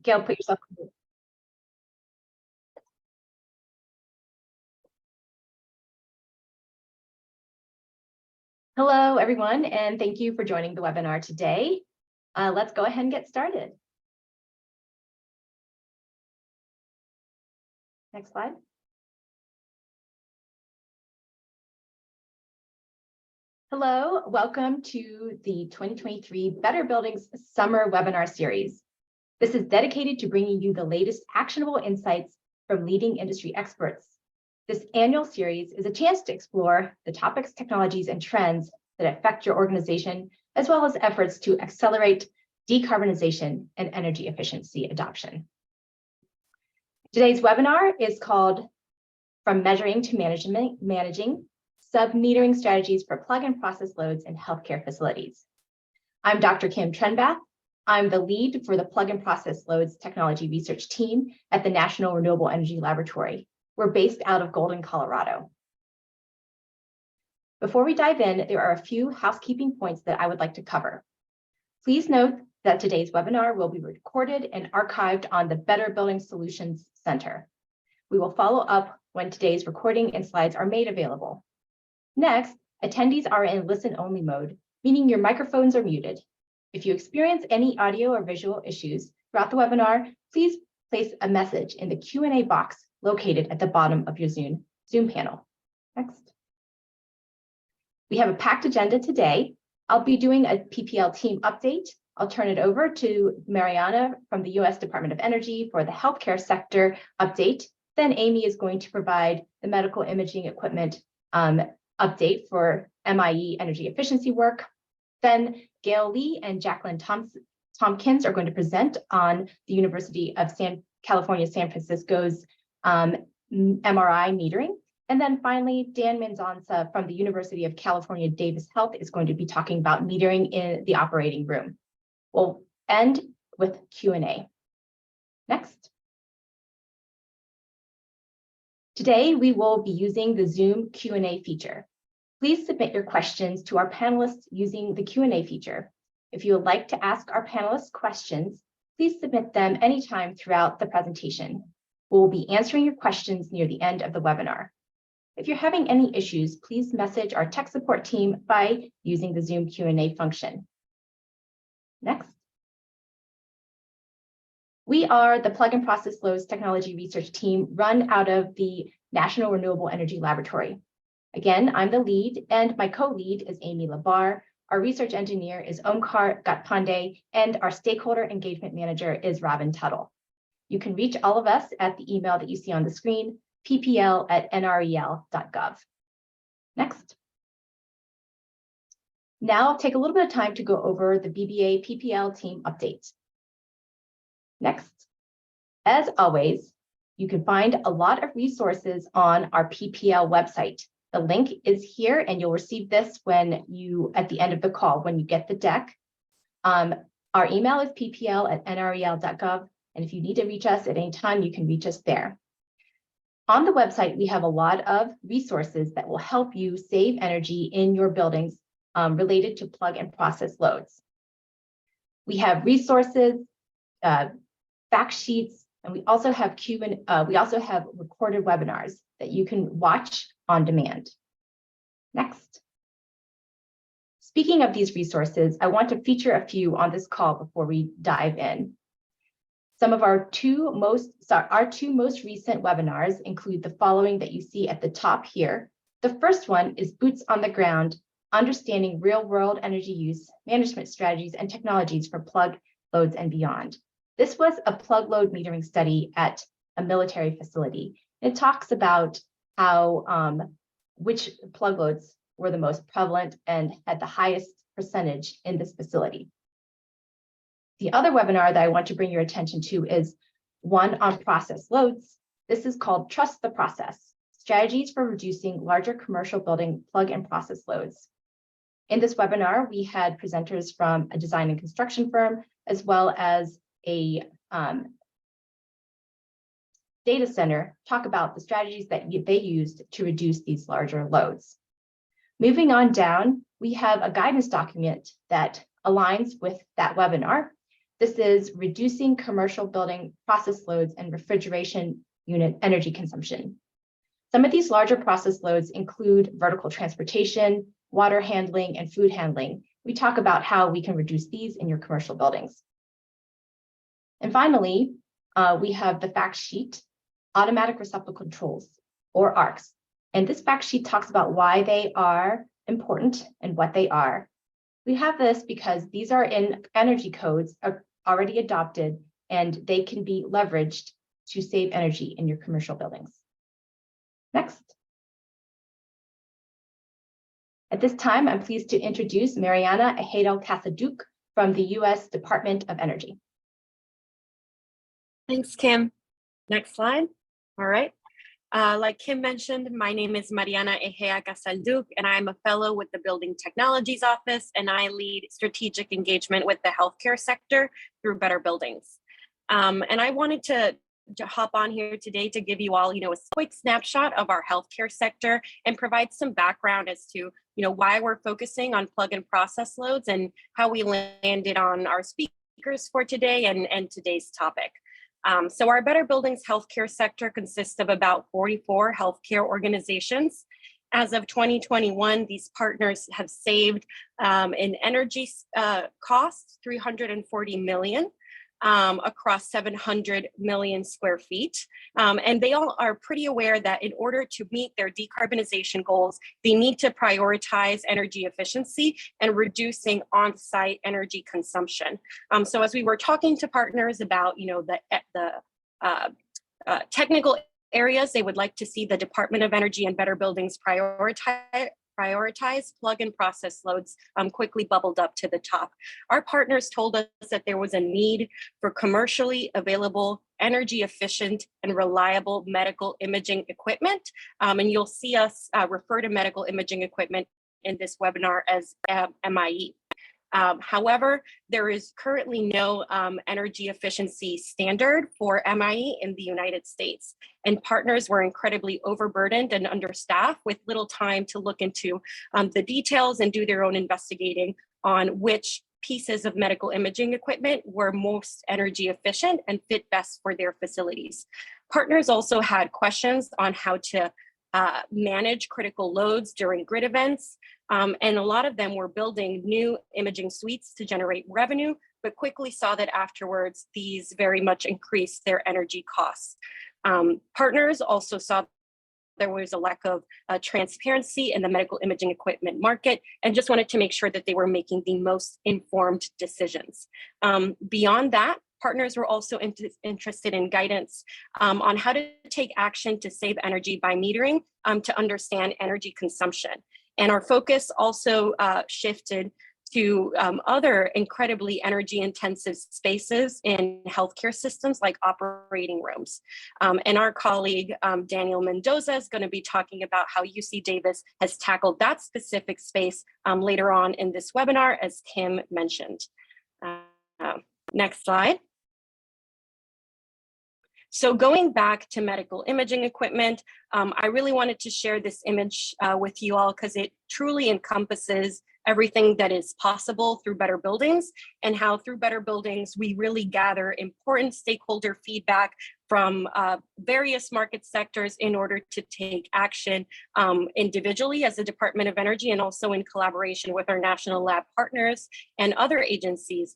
Gail, put yourself on mute. Hello, everyone, and thank you for joining the webinar today. Let's go ahead and get started. Next slide. Hello, welcome to the 2023 Better Buildings Summer Webinar Series. This is dedicated to bringing you the latest actionable insights from leading industry experts. This annual series is a chance to explore the topics, technologies, and trends that affect your organization, as well as efforts to accelerate decarbonization and energy efficiency adoption. Today's webinar is called From Measuring to Managing Submetering Strategies for Plug and Process Loads in Healthcare Facilities. I'm Dr. Kim Trenbath. I'm the lead for the Plug and Process Loads Technology Research Team at the National Renewable Energy Laboratory. We're based out of Golden, Colorado. Before we dive in, there are a few housekeeping points that I would like to cover. Please note that today's webinar will be recorded and archived on the Better Building Solutions Center. We will follow up when today's recording and slides are made available. Next, attendees are in listen-only mode, meaning your microphones are muted. If you experience any audio or visual issues throughout the webinar, please place a message in the Q&A box located at the bottom of your Zoom panel. Next. We have a packed agenda today. I'll be doing a PPL team update. I'll turn it over to Mariana from the U.S. Department of Energy for the healthcare sector update. Then Amy is going to provide the medical imaging equipment update for MIE energy efficiency work. Then Gail Lee and Jacqueline Tompkins are going to present on the University of California, San Francisco's MRI metering. And then finally, Dan Manzanza from the University of California, Davis Health is going to be talking about metering in the operating room. We'll end with Q&A. Next. Today, we will be using the Zoom Q&A feature. Please submit your questions to our panelists using the Q&A feature. If you would like to ask our panelists questions, please submit them anytime throughout the presentation. We will be answering your questions near the end of the webinar. If you're having any issues, please message our tech support team by using the Zoom Q&A function. Next. We are the Plug and Process Loads Technology Research Team run out of the National Renewable Energy Laboratory. Again, I'm the lead, and my co-lead is Amy Labar. Our research engineer is Omkar Gatpande, and our stakeholder engagement manager is Robin Tuttle. You can reach all of us at the email that you see on the screen, ppl@nrel.gov. Next. Now I'll take a little bit of time to go over the BBA PPL team update. Next. As always, you can find a lot of resources on our PPL website. The link is here, and you'll receive this when you, at the end of the call, when you get the deck. Our email is ppl@nrel.gov, and if you need to reach us at any time, you can reach us there. On the website, we have a lot of resources that will help you save energy in your buildings related to plug and process loads. We have resources, fact sheets, and we also have recorded webinars that you can watch on demand. Next. Speaking of these resources, I want to feature a few on this call before we dive in. Some of our two most recent webinars include the following that you see at the top here. The first one is Boots on the Ground, Understanding Real-World Energy Use, Management Strategies and Technologies for Plug Loads and Beyond. This was a plug load metering study at a military facility. It talks about how which plug loads were the most prevalent and had the highest percentage in this facility. The other webinar that I want to bring your attention to is one on process loads. This is called Trust the Process, Strategies for Reducing Larger Commercial Building Plug and Process Loads. In this webinar, we had presenters from a design and construction firm, as well as a data center talk about the strategies that they used to reduce these larger loads. Moving on down, we have a guidance document that aligns with that webinar. This is reducing commercial building process loads and refrigeration unit energy consumption. Some of these larger process loads include vertical transportation, water handling, and food handling. We talk about how we can reduce these in your commercial buildings. And finally, we have the fact sheet, automatic receptacle controls, or ARCs. And this fact sheet talks about why they are important and what they are. We have this because these are in energy codes are already adopted, and they can be leveraged to save energy in your commercial buildings. Next. At this time, I'm pleased to introduce Mariana Ejeda-Casaduc from the U.S. Department of Energy. Thanks, Kim. Next slide. All right. Like Kim mentioned, my name is Mariana Ejeda-Casaduc, and I'm a fellow with the Building Technologies Office, and I lead strategic engagement with the healthcare sector through Better Buildings. And I wanted to hop on here today to give you all, a quick snapshot of our healthcare sector and provide some background as to, why we're focusing on plug and process loads and how we landed on our speakers for today and today's topic. So our Better Buildings healthcare sector consists of about 44 healthcare organizations. As of 2021, these partners have saved in energy costs, $340 million across 700 million square feet. And they all are pretty aware that in order to meet their decarbonization goals, they need to prioritize energy efficiency and reducing on-site energy consumption. So as we were talking to partners about, the technical areas they would like to see the Department of Energy and Better Buildings prioritize plug and process loads quickly bubbled up to the top. Our partners told us that there was a need for commercially available, energy efficient, and reliable medical imaging equipment. And you'll see us refer to medical imaging equipment in this webinar as MIE. However, there is currently no energy efficiency standard for MIE in the United States, and partners were incredibly overburdened and understaffed with little time to look into the details and do their own investigating on which pieces of medical imaging equipment were most energy efficient and fit best for their facilities. Partners also had questions on how to manage critical loads during grid events. And a lot of them were building new imaging suites to generate revenue, but quickly saw that afterwards, these very much increased their energy costs. Partners also saw there was a lack of transparency in the medical imaging equipment market and just wanted to make sure that they were making the most informed decisions. Beyond that, partners were also interested in guidance on how to take action to save energy by metering to understand energy consumption. And our focus also shifted to other incredibly energy intensive spaces in healthcare systems like operating rooms. And our colleague, Daniel Mendoza, is going to be talking about how UCDAVIS has tackled that specific space later on in this webinar, as Kim mentioned. Next slide. So going back to medical imaging equipment, I really wanted to share this image with you all because it truly encompasses everything that is possible through Better Buildings and how through Better Buildings, we really gather important stakeholder feedback from various market sectors in order to take action individually as the Department of Energy and also in collaboration with our national lab partners and other agencies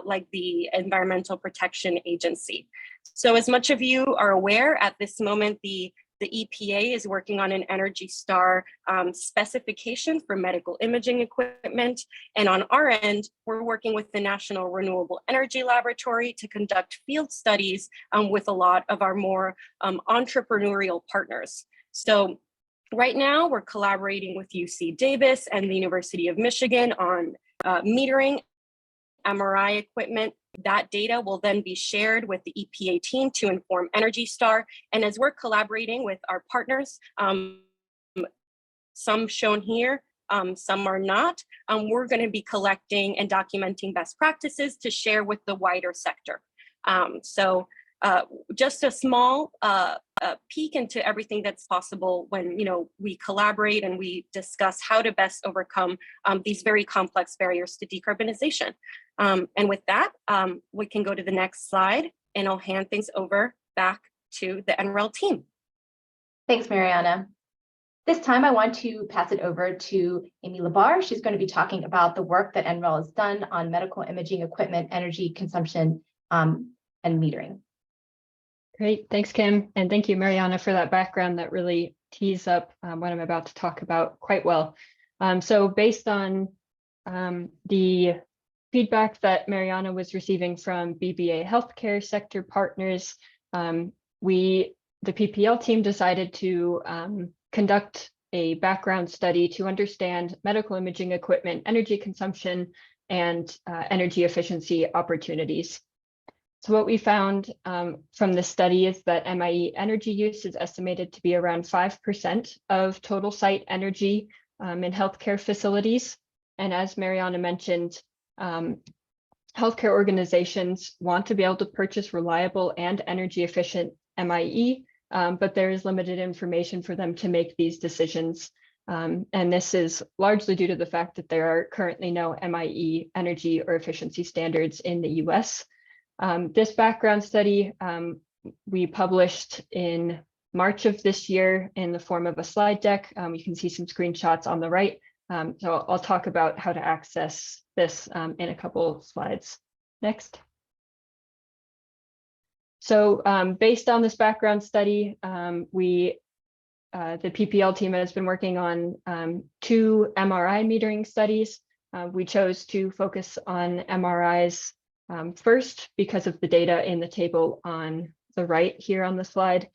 like the Environmental Protection Agency. So as much of you are aware, at this moment, the EPA is working on an Energy Star specification for medical imaging equipment. And on our end, we're working with the National Renewable Energy Laboratory to conduct field studies with a lot of our more entrepreneurial partners. So right now, we're collaborating with UCDAVIS and the University of Michigan on metering MRI equipment. That data will then be shared with the EPA team to inform Energy Star. And as we're collaborating with our partners, some shown here, some are not, we're going to be collecting and documenting best practices to share with the wider sector. So just a small peek into everything that's possible when we collaborate and we discuss how to best overcome these very complex barriers to decarbonization. And with that, we can go to the next slide, and I'll hand things over back to the NREL team. Thanks, Mariana. This time I want to pass it over to Amy Labar. She's going to be talking about the work that NREL has done on medical imaging equipment, energy consumption, and metering. Great, thanks, Kim. And thank you, Mariana, for that background that really tees up what I'm about to talk about quite well. So based on the feedback that Mariana was receiving from BBA healthcare sector partners, the PPL team decided to conduct a background study to understand medical imaging equipment, energy consumption, and energy efficiency opportunities. So what we found from this study is that MIE energy use is estimated to be around 5% of total site energy in healthcare facilities. And as Mariana mentioned, healthcare organizations want to be able to purchase reliable and energy efficient MIE, but there is limited information for them to make these decisions. And this is largely due to the fact that there are currently no MIE energy or efficiency standards in the US. This background study we published in March of this year in the form of a slide deck. You can see some screenshots on the right. So I'll talk about how to access this in a couple slides. Next. So based on this background study, the PPL team has been working on 2 MRI metering studies. We chose to focus on MRIs first because of the data in the table on the right here on the slide.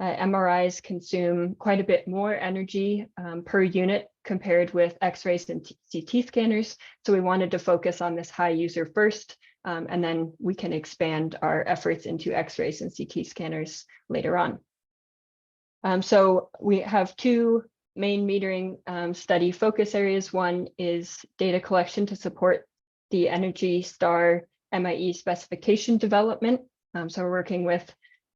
MRIs consume quite a bit more energy per unit compared with X-rays and CT scanners. So we wanted to focus on this high user first, and then we can expand our efforts into X-rays and CT scanners later on. So we have 2 main metering study focus areas. One is data collection to support the Energy Star MIE specification development. So we're working with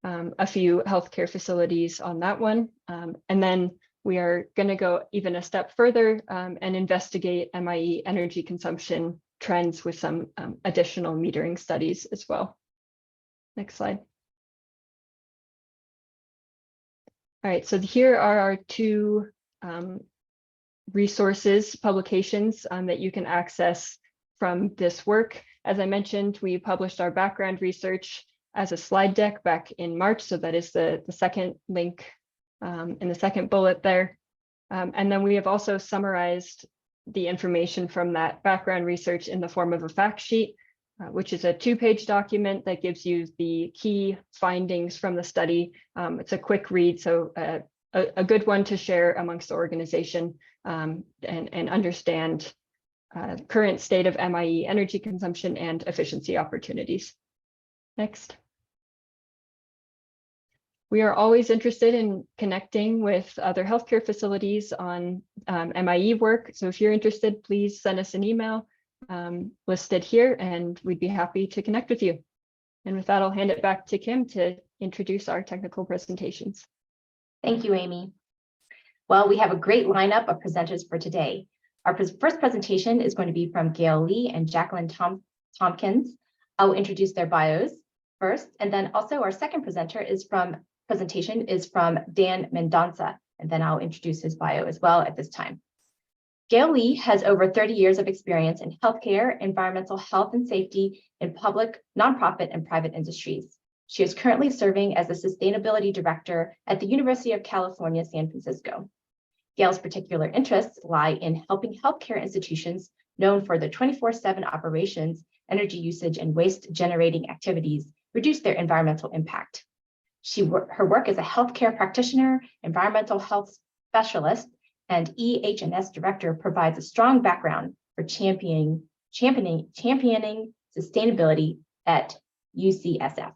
a few healthcare facilities on that one. And then we are going to go even a step further and investigate MIE energy consumption trends with some additional metering studies as well. Next slide. All right, so here are our 2 resources, publications that you can access from this work. As I mentioned, we published our background research as a slide deck back in March. So that is the second link in the second bullet there. And then we have also summarized the information from that background research in the form of a fact sheet, which is a 2-page document that gives you the key findings from the study. It's a quick read, so a good one to share amongst the organization and understand current state of MIE energy consumption and efficiency opportunities. Next. We are always interested in connecting with other healthcare facilities on MIE work. So if you're interested, please send us an email listed here, and we'd be happy to connect with you. And with that, I'll hand it back to Kim to introduce our technical presentations. Thank you, Amy. Well, we have a great lineup of presenters for today. Our first presentation is going to be from Gail Lee and Jacqueline Tompkins. I'll introduce their bios first, and then also our second presentation is from Dan Mendonça, and then I'll introduce his bio as well at this time. Gail Lee has over 30 years of experience in healthcare, environmental health and safety in public, nonprofit, and private industries. She is currently serving as the Sustainability Director at the University of California, San Francisco. Gail's particular interests lie in helping healthcare institutions known for their 24/7 operations, energy usage, and waste generating activities reduce their environmental impact. Her work as a healthcare practitioner, environmental health specialist, and EH&S director provides a strong background for championing sustainability at UCSF.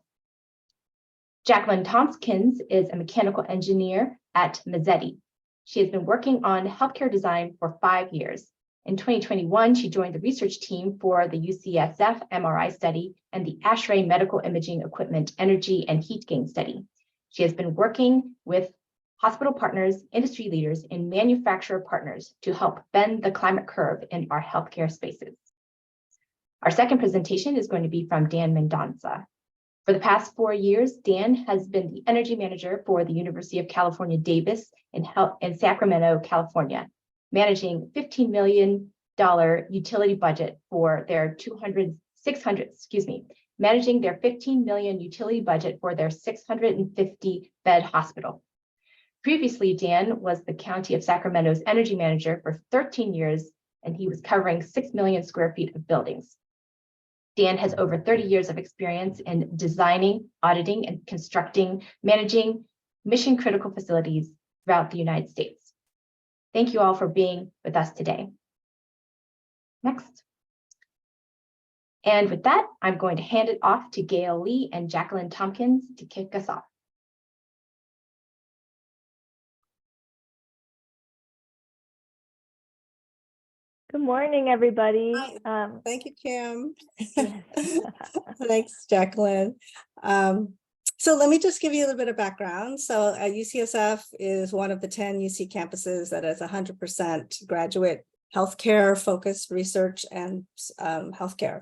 Jacqueline Tompkins is a mechanical engineer at Mazzetti. She has been working on healthcare design for 5 years In 2021, she joined the research team for the UCSF MRI study and the ASHRAE medical imaging equipment energy and heat gain study. She has been working with hospital partners, industry leaders, and manufacturer partners to help bend the climate curve in our healthcare spaces. Our second presentation is going to be from Dan Mendonca. For the past 4 years, Dan has been the energy manager for the University of California, Davis in Sacramento, California, managing $15 million utility budget for their managing their $15 million utility budget for their 650 bed hospital. Previously, Dan was the County of Sacramento's energy manager for 13 years, and he was covering 6 million square feet of buildings. Dan has over 30 years of experience in designing, auditing, and managing mission-critical facilities throughout the United States. Thank you all for being with us today. Next. And with that, I'm going to hand it off to Gail Lee and Jacqueline Tompkins to kick us off. Good morning, everybody. Thank you, Kim. Thanks, Jacqueline. So let me just give you a little bit of background. So UCSF is one of the 10 UC campuses that is 100% graduate healthcare focused research and healthcare.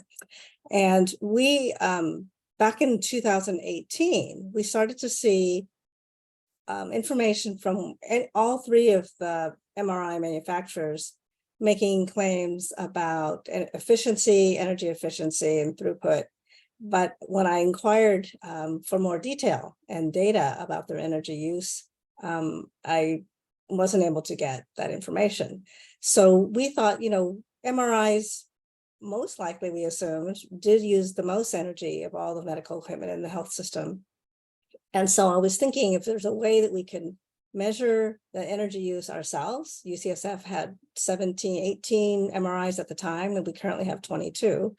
And we, back in 2018, we started to see information from all three of the MRI manufacturers making claims about efficiency, energy efficiency, and throughput. But when I inquired for more detail and data about their energy use, I wasn't able to get that information. So we thought, MRIs, most likely we assumed, did use the most energy of all the medical equipment in the health system. And so I was thinking if there's a way that we can measure the energy use ourselves. UCSF had 18 MRIs at the time, and we currently have 22.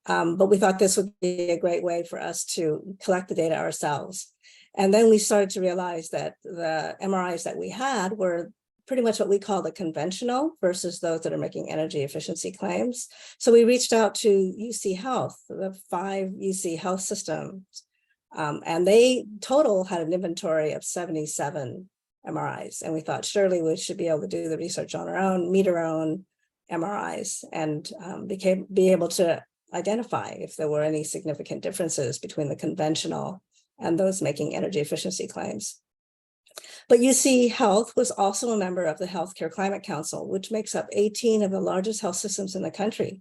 But we thought this would be a great way for us to collect the data ourselves. And then we started to realize that the MRIs that we had were pretty much what we call the conventional versus those that are making energy efficiency claims. So we reached out to UC Health, the 5 UC health systems, and they total had an inventory of 77 MRIs. And we thought surely we should be able to do the research on our own, meet our own MRIs, and be able to identify if there were any significant differences between the conventional and those making energy efficiency claims. But UC Health was also a member of the Healthcare Climate Council, which makes up 18 of the largest health systems in the country.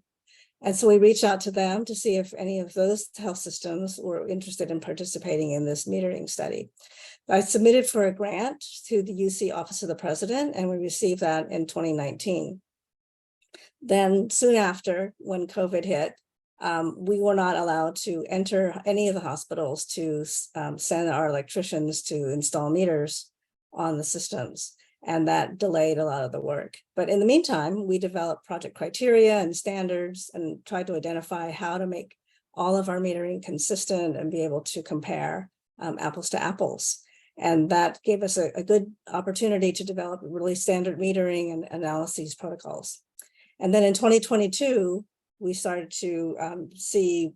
And so we reached out to them to see if any of those health systems were interested in participating in this metering study. I submitted for a grant to the UC Office of the President, and we received that in 2019. Then soon after, when COVID hit, we were not allowed to enter any of the hospitals to send our electricians to install meters on the systems. And that delayed a lot of the work. But in the meantime, we developed project criteria and standards and tried to identify how to make all of our metering consistent and be able to compare apples to apples. And that gave us a good opportunity to develop really standard metering and analyses protocols. And then in 2022, we started to see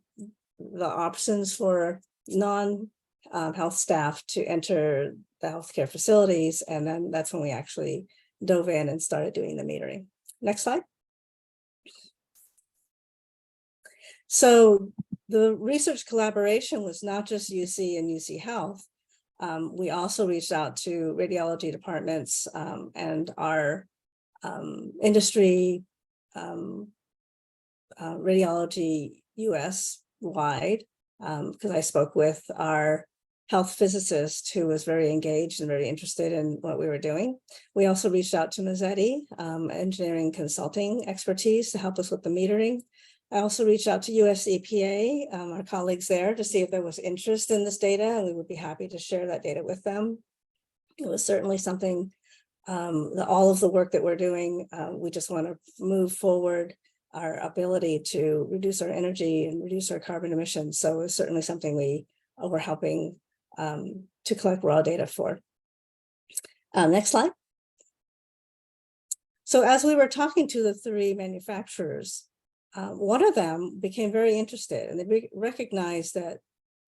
the options for non-health staff to enter the healthcare facilities. And then that's when we actually dove in and started doing the metering. Next slide. So the research collaboration was not just UC and UC Health. We also reached out to radiology departments and our industry, radiology US wide, because I spoke with our health physicist who was very engaged and very interested in what we were doing. We also reached out to Mazzetti, engineering consulting expertise, to help us with the metering. I also reached out to US EPA, our colleagues there, to see if there was interest in this data, and we would be happy to share that data with them. It was certainly something, all of the work that we're doing, we just want to move forward our ability to reduce our energy and reduce our carbon emissions. So it's certainly something we're helping to collect raw data for. Next slide. So as we were talking to the three manufacturers, one of them became very interested, and they recognized that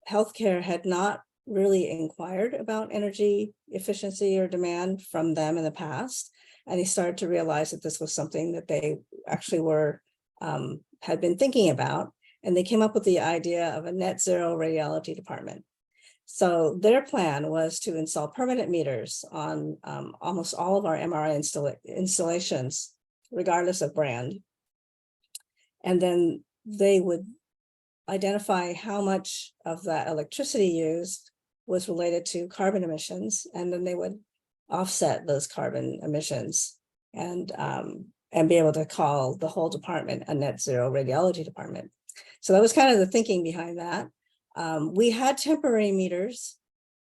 healthcare had not really inquired about energy efficiency or demand from them in the past. And he started to realize that this was something that they actually were had been thinking about. And they came up with the idea of a net zero radiology department. So their plan was to install permanent meters on almost all of our MRI installations, regardless of brand. And then they would identify how much of that electricity used was related to carbon emissions, and then they would offset those carbon emissions and be able to call the whole department a net zero radiology department. So that was kind of the thinking behind that. We had temporary meters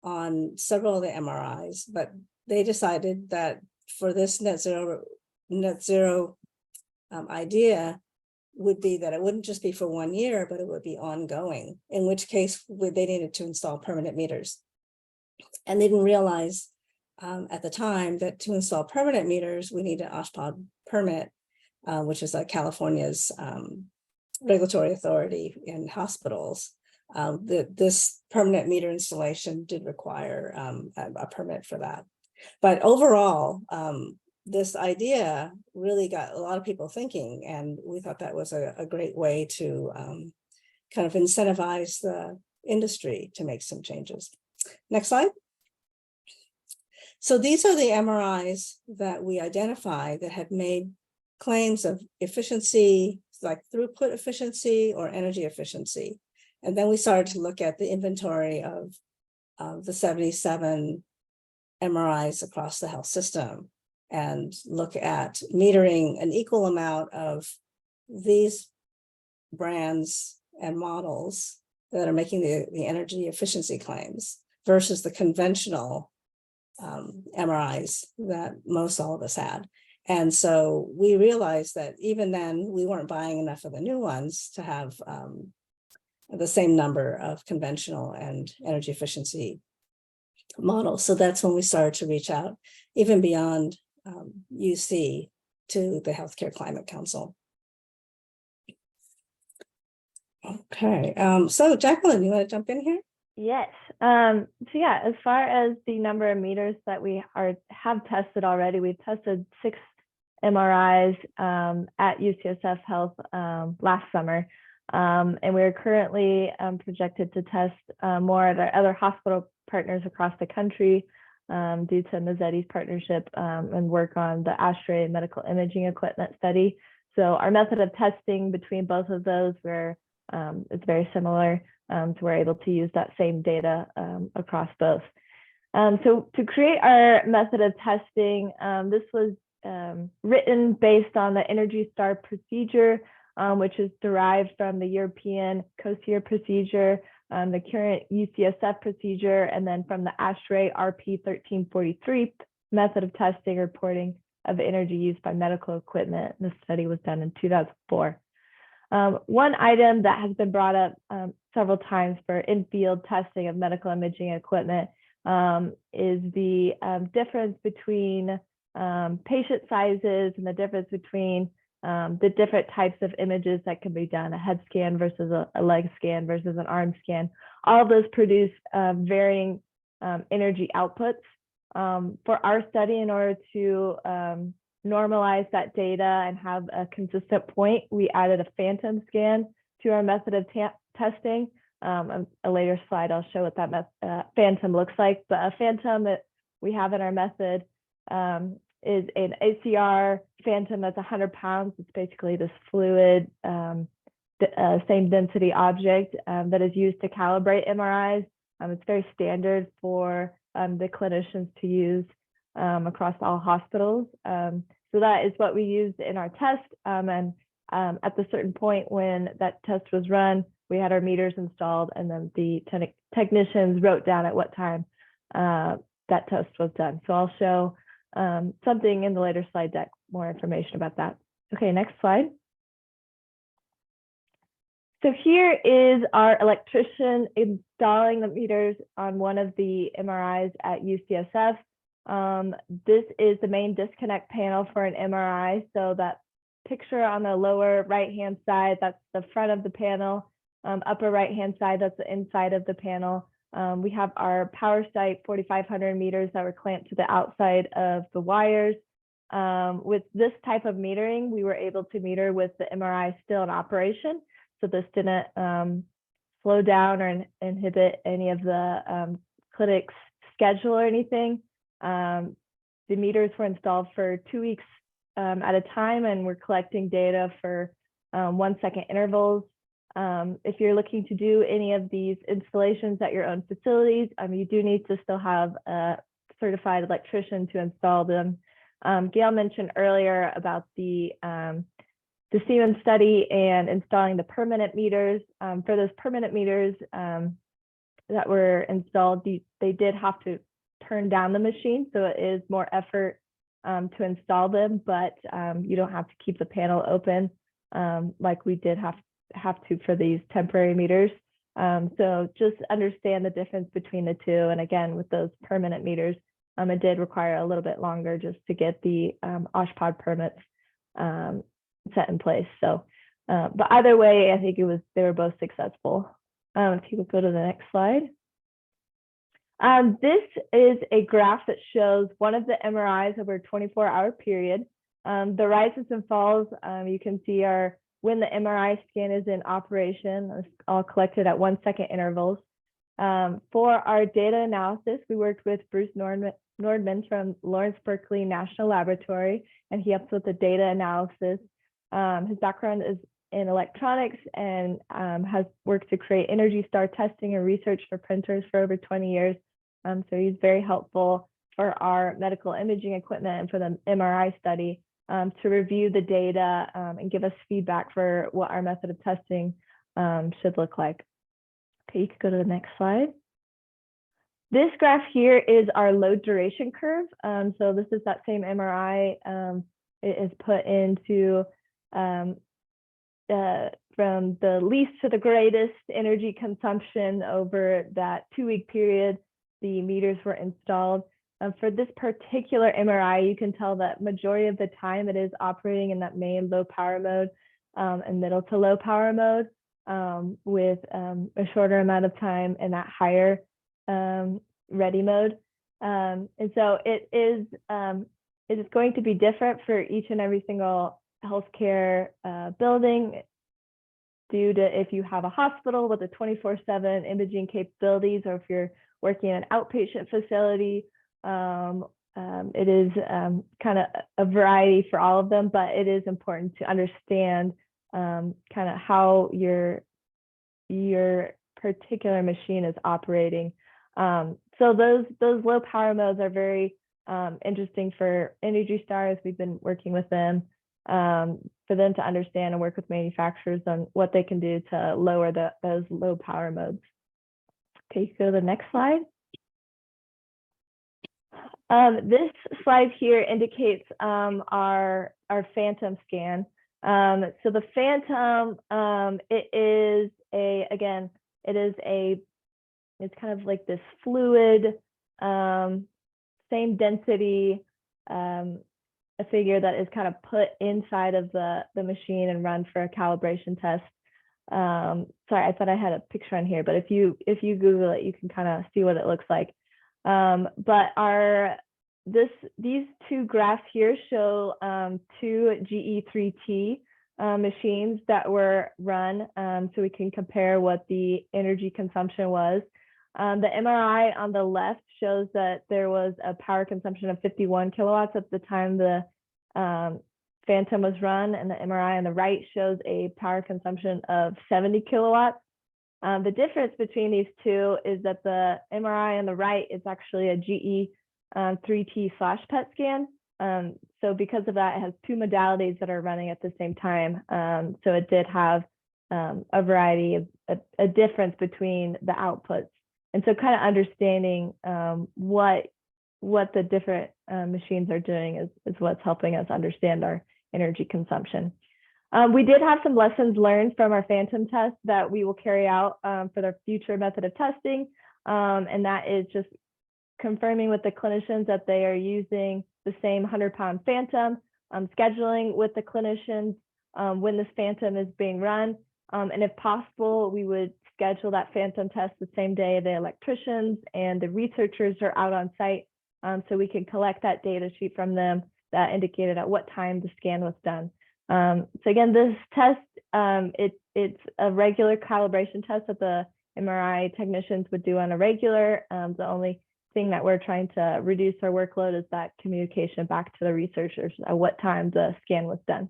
on several of the MRIs, but they decided that for this net zero idea would be that it wouldn't just be for 1 year, but it would be ongoing, in which case they needed to install permanent meters. And they didn't realize at the time that to install permanent meters, we need an OSHPD permit, which is like California's regulatory authority in hospitals. This permanent meter installation did require a permit for that. But overall, this idea really got a lot of people thinking, and we thought that was a great way to kind of incentivize the industry to make some changes. Next slide. So these are the MRIs that we identified that had made claims of efficiency, like throughput efficiency or energy efficiency. And then we started to look at the inventory of the 77 MRIs across the health system and look at metering an equal amount of these brands and models that are making the energy efficiency claims versus the conventional MRIs that most all of us had. And so we realized that even then we weren't buying enough of the new ones to have the same number of conventional and energy efficiency models. So that's when we started to reach out even beyond UC to the Healthcare Climate Council. Okay, so Jacqueline, you want to jump in here? Yes. So yeah, as far as the number of meters that we have tested already, we've tested 6 MRIs at UCSF Health last summer. And we're currently projected to test more at our other hospital partners across the country due to Mazzetti's partnership and work on the ASHRAE medical imaging equipment study. So our method of testing between both of those, it's very similar. So we're able to use that same data across both. So to create our method of testing, this was written based on the Energy Star procedure, which is derived from the European COSIR procedure, the current UCSF procedure, and then from the ASHRAE RP 1343 method of testing reporting of energy used by medical equipment. This study was done in 2004. One item that has been brought up several times for in-field testing of medical imaging equipment is the difference between patient sizes and the difference between the different types of images that can be done, a head scan versus a leg scan versus an arm scan. All of those produce varying energy outputs. For our study, in order to normalize that data and have a consistent point, we added a phantom scan to our method of testing. A later slide, I'll show what that phantom looks like. But a phantom that we have in our method is an ACR phantom that's 100 pounds. It's basically this fluid, same density object that is used to calibrate MRIs. It's very standard for the clinicians to use across all hospitals. So that is what we used in our test. And at the certain point when that test was run, we had our meters installed, and then the technicians wrote down at what time that test was done. So I'll show something in the later slide deck, more information about that. Okay, next slide. So here is our electrician installing the meters on one of the MRIs at UCSF. This is the main disconnect panel for an MRI. So that picture on the lower right-hand side, that's the front of the panel. Upper right-hand side, that's the inside of the panel. We have our power site 4,500 meters that were clamped to the outside of the wires. With this type of metering, we were able to meter with the MRI still in operation. So this didn't slow down or inhibit any of the clinic's schedule or anything. The meters were installed for 2 weeks at a time, and we're collecting data for 1 second intervals. If you're looking to do any of these installations at your own facilities, you do need to still have a certified electrician to install them. Gail mentioned earlier about the Siemens study and installing the permanent meters. For those permanent meters that were installed, they did have to turn down the machine, so it is more effort to install them, but you don't have to keep the panel open like we did have to for these temporary meters. So just understand the difference between the two. And again, with those permanent meters, it did require a little bit longer just to get the OSHPD permits set in place. So, but either way, I think they were both successful. If you would go to the next slide. This is a graph that shows one of the MRIs over a 24-hour period. The rises and falls you can see are when the MRI scan is in operation. It's all collected at 1 second intervals. For our data analysis, we worked with Bruce Nordman from Lawrence Berkeley National Laboratory, and he helps with the data analysis. His background is in electronics and has worked to create Energy Star testing and research for printers for over 20 years. So he's very helpful for our medical imaging equipment and for the MRI study to review the data and give us feedback for what our method of testing should look like. Okay, you could go to the next slide. This graph here is our load duration curve. So this is that same MRI. It is put into from the least to the greatest energy consumption over that 2-week period. The meters were installed. For this particular MRI, you can tell that majority of the time it is operating in that main low power mode and middle to low power mode with a shorter amount of time in that higher ready mode. And so it is going to be different for each and every single healthcare building due to if you have a hospital with a 24/7 imaging capabilities, or if you're working in an outpatient facility. It is kind of a variety for all of them, but it is important to understand kind of how your particular machine is operating. So those low power modes are very interesting for Energy Stars. We've been working with them for them to understand and work with manufacturers on what they can do to lower those low power modes. Okay, you can go to the next slide. This slide here indicates our Phantom scan. So the Phantom, it's kind of like this fluid, same density, a figure that is kind of put inside of the machine and run for a calibration test. Sorry, I thought I had a picture on here, but if you Google it, you can kind of see what it looks like. But these two graphs here show 2 GE3T machines that were run, so we can compare what the energy consumption was. The MRI on the left shows that there was a power consumption of 51 kilowatts at the time the Phantom was run, and the MRI on the right shows a power consumption of 70 kilowatts. The difference between these two is that the MRI on the right is actually a GE 3T flash PET scan. So because of that, it has 2 modalities that are running at the same time. So it did have a variety of a difference between the outputs. And so kind of understanding what the different machines are doing is what's helping us understand our energy consumption. We did have some lessons learned from our Phantom test that we will carry out for the future method of testing. And that is just confirming with the clinicians that they are using the same 100-pound Phantom, scheduling with the clinicians when this Phantom is being run. And if possible, we would schedule that Phantom test the same day the electricians and the researchers are out on site, so we can collect that data sheet from them that indicated at what time the scan was done. So again, this test, it's a regular calibration test that the MRI technicians would do on a regular. The only thing that we're trying to reduce our workload is that communication back to the researchers at what time the scan was done.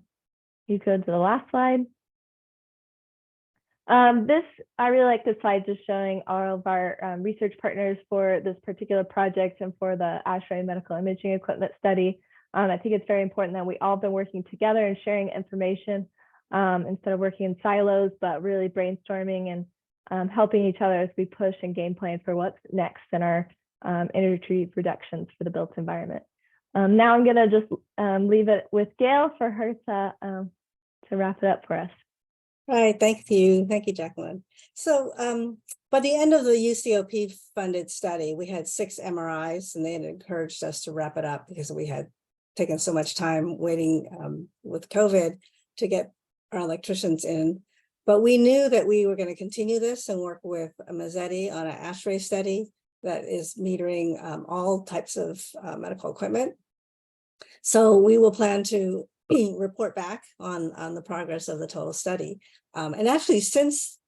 You go to the last slide. I really like this slide, just showing all of our research partners for this particular project and for the ASHRAE medical imaging equipment study. I think it's very important that we all been working together and sharing information instead of working in silos, but really brainstorming and helping each other as we push and game plan for what's next in our energy reductions for the built environment. Now I'm gonna just leave it with Gail for her to wrap it up for us. Right, thank you, Jacqueline. So by the end of the UCOP funded study, we had 6 MRIs, and they had encouraged us to wrap it up because we had taken so much time waiting with COVID to get our electricians in. But we knew that we were going to continue this and work with Mazzetti on an ASHRAE study that is metering all types of medical equipment. So we will plan to report back on the progress of the total study. And actually, since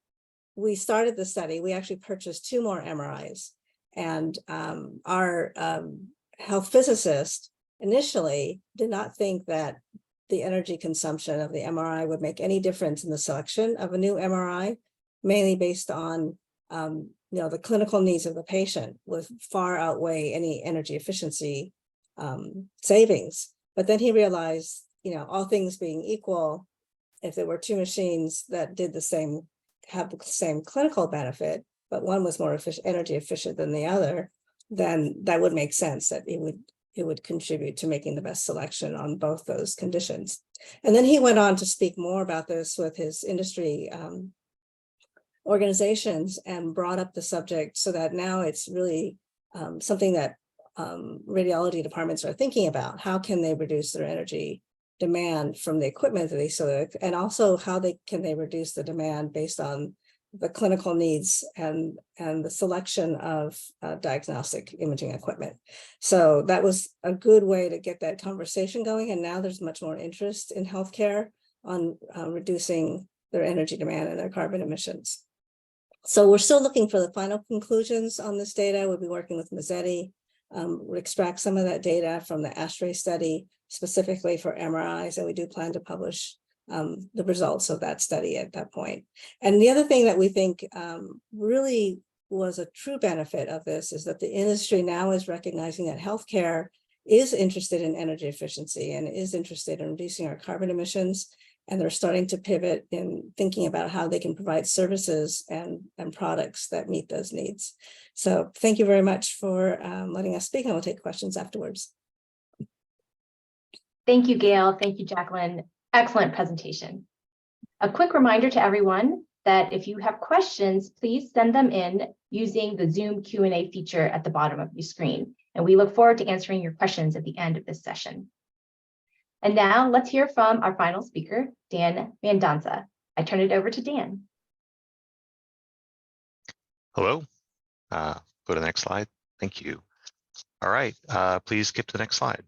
we started the study, we actually purchased 2 more MRIs. And our health physicist initially did not think that the energy consumption of the MRI would make any difference in the selection of a new MRI, mainly based on the clinical needs of the patient would far outweigh any energy efficiency savings. But then he realized, all things being equal, if there were 2 machines that did have the same clinical benefit, but one was more energy efficient than the other, then that would make sense that it would contribute to making the best selection on both those conditions. And then he went on to speak more about this with his industry organizations and brought up the subject so that now it's really something that radiology departments are thinking about. How can they reduce their energy demand from the equipment that they select, and also how can they reduce the demand based on the clinical needs and the selection of diagnostic imaging equipment. So that was a good way to get that conversation going. And now there's much more interest in healthcare on reducing their energy demand and their carbon emissions. So we're still looking for the final conclusions on this data. We'll be working with Mazzetti. We'll extract some of that data from the ASHRAE study, specifically for MRIs, and we do plan to publish the results of that study at that point. And the other thing that we think really was a true benefit of this is that the industry now is recognizing that healthcare is interested in energy efficiency and is interested in reducing our carbon emissions. And they're starting to pivot in thinking about how they can provide services and products that meet those needs. So thank you very much for letting us speak, and we'll take questions afterwards. Thank you, Gail. Thank you, Jacqueline. Excellent presentation. A quick reminder to everyone that if you have questions, please send them in using the Zoom Q&A feature at the bottom of your screen. And we look forward to answering your questions at the end of this session. And now let's hear from our final speaker, Dan Mandanza. I turn it over to Dan. Hello. Go to the next slide. Thank you. All right, please skip to the next slide.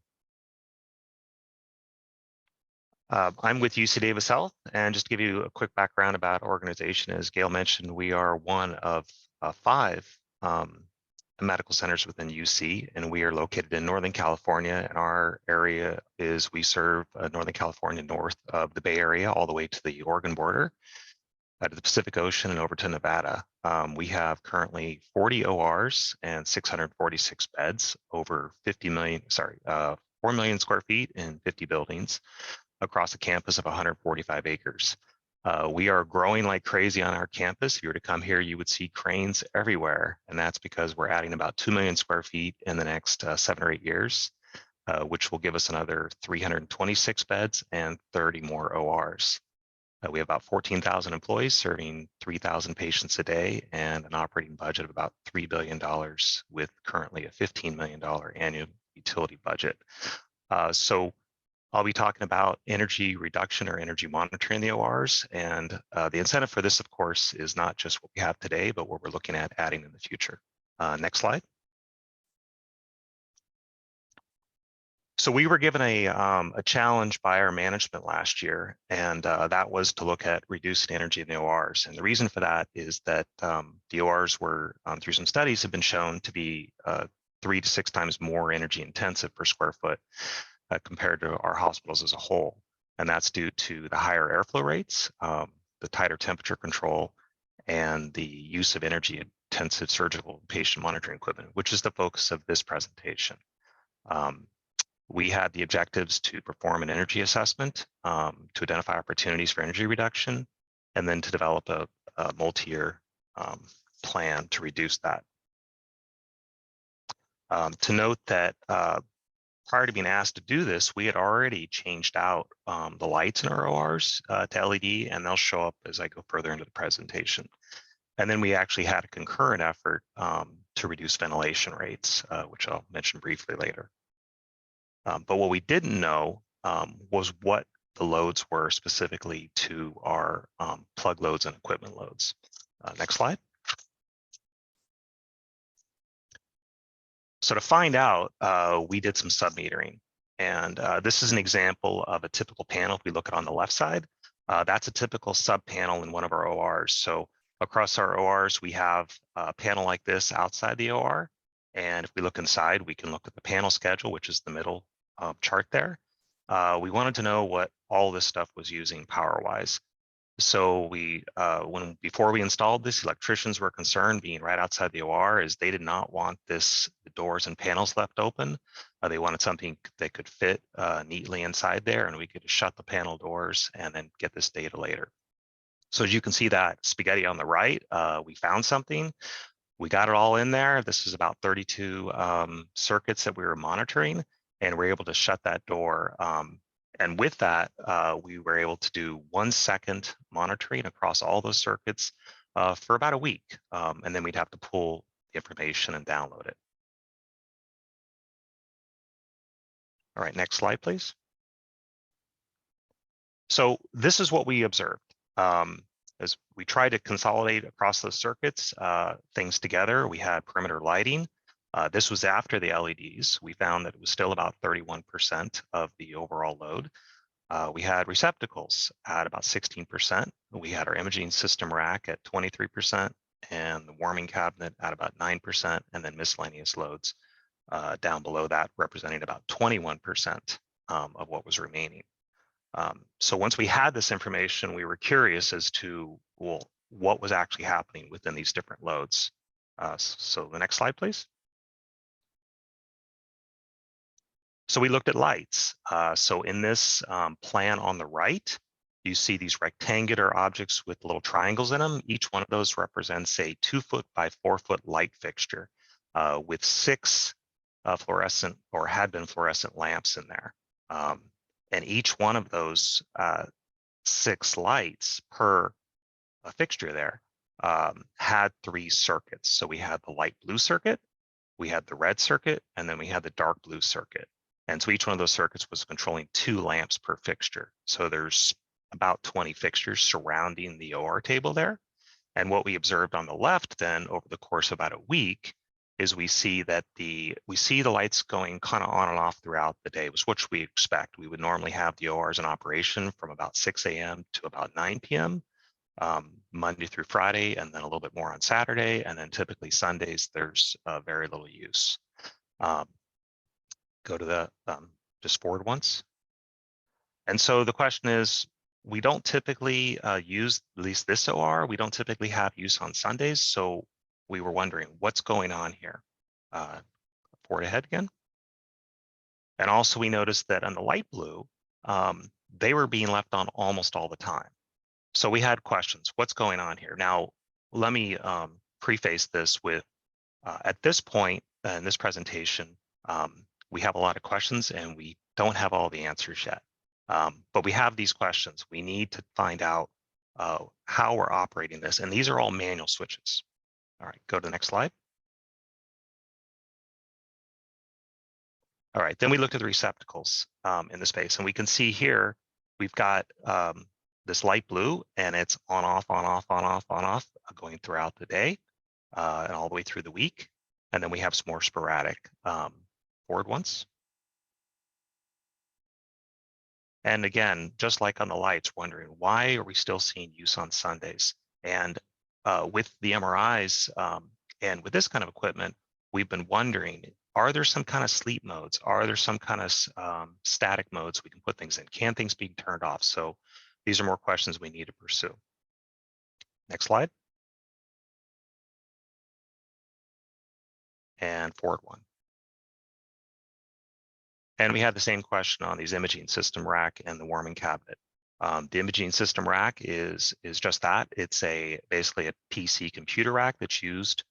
I'm with UCDAVIS Health, and just to give you a quick background about our organization, as Gail mentioned, we are one of 5 medical centers within UC, and we are located in Northern California. And our area is, we serve Northern California north of the Bay Area, all the way to the Oregon border, to the Pacific Ocean and over to Nevada. We have currently 40 ORs and 646 beds, over 4 million square feet in 50 buildings across a campus of 145 acres. We are growing like crazy on our campus. If you were to come here, you would see cranes everywhere. And that's because we're adding about 2 million square feet in the next 7 or 8 years, which will give us another 326 beds and 30 more ORs. We have about 14,000 employees serving 3,000 patients a day and an operating budget of about $3 billion with currently a $15 million annual utility budget. So I'll be talking about energy reduction or energy monitoring in the ORs. And the incentive for this, of course, is not just what we have today, but what we're looking at adding in the future. Next slide. So we were given a challenge by our management last year, and that was to look at reducing energy in the ORs. And the reason for that is that the ORs were, through some studies, have been shown to be 3 to 6 times more energy intensive per square foot compared to our hospitals as a whole. And that's due to the higher airflow rates, the tighter temperature control, and the use of energy intensive surgical patient monitoring equipment, which is the focus of this presentation. We had the objectives to perform an energy assessment, to identify opportunities for energy reduction, and then to develop a multi-year plan to reduce that. To note that prior to being asked to do this, we had already changed out the lights in our ORs to LED, and they'll show up as I go further into the presentation. And then we actually had a concurrent effort to reduce ventilation rates, which I'll mention briefly later. But what we didn't know was what the loads were specifically to our plug loads and equipment loads. Next slide. So to find out, we did some submetering. And this is an example of a typical panel. If we look at on the left side, that's a typical sub panel in one of our ORs. So across our ORs, we have a panel like this outside the OR. And if we look inside, we can look at the panel schedule, which is the middle chart there. We wanted to know what all this stuff was using power-wise. So we, before we installed this, electricians were concerned, being right outside the OR, is they did not want the doors and panels left open. They wanted something that could fit neatly inside there, and we could shut the panel doors and then get this data later. So as you can see that spaghetti on the right, we found something. We got it all in there. This is about 32 circuits that we were monitoring, and we're able to shut that door. And with that, we were able to do 1 second monitoring across all those circuits for about a week. And then we'd have to pull the information and download it. All right, next slide, please. So this is what we observed. As we tried to consolidate across those circuits, things together, we had perimeter lighting. This was after the LEDs. We found that it was still about 31% of the overall load. We had receptacles at about 16%. We had our imaging system rack at 23%, and the warming cabinet at about 9%, and then miscellaneous loads down below that, representing about 21% of what was remaining. So once we had this information, we were curious as to, well, what was actually happening within these different loads. So the next slide, please. So we looked at lights. So in this plan on the right, you see these rectangular objects with little triangles in them. Each one of those represents a 2-foot by 4-foot light fixture with 6 fluorescent or had been fluorescent lamps in there. And each one of those 6 lights per fixture there had 3 circuits. So we had the light blue circuit, we had the red circuit, and then we had the dark blue circuit. And so each one of those circuits was controlling 2 lamps per fixture. So there's about 20 fixtures surrounding the OR table there. And what we observed on the left then over the course of about a week is we see that the lights going kind of on and off throughout the day, which we expect. We would normally have the ORs in operation from about 6 a.m. to about 9 p.m. Monday through Friday, and then a little bit more on Saturday. And then typically Sundays, there's very little use. Go to the, just forward once. And so the question is, we don't typically use, at least this OR, we don't typically have use on Sundays. So we were wondering what's going on here. Forward ahead again. And also we noticed that on the light blue, they were being left on almost all the time. So we had questions, what's going on here? Now, let me preface this with, at this point in this presentation, we have a lot of questions and we don't have all the answers yet. But we have these questions. We need to find out how we're operating this. And these are all manual switches. All right, go to the next slide. All right, then we look at the receptacles in the space, and we can see here we've got this light blue, and it's on, off, on, off, on, off, on, off, going throughout the day and all the way through the week. And then we have some more sporadic forward ones. And again, just like on the lights, wondering why are we still seeing use on Sundays? And with the MRIs and with this kind of equipment, we've been wondering, are there some kind of sleep modes? Are there some kind of static modes we can put things in? Can things be turned off? So these are more questions we need to pursue. Next slide. And forward one. And we had the same question on these imaging system rack and the warming cabinet. The imaging system rack is just that. It's basically a PC computer rack that's used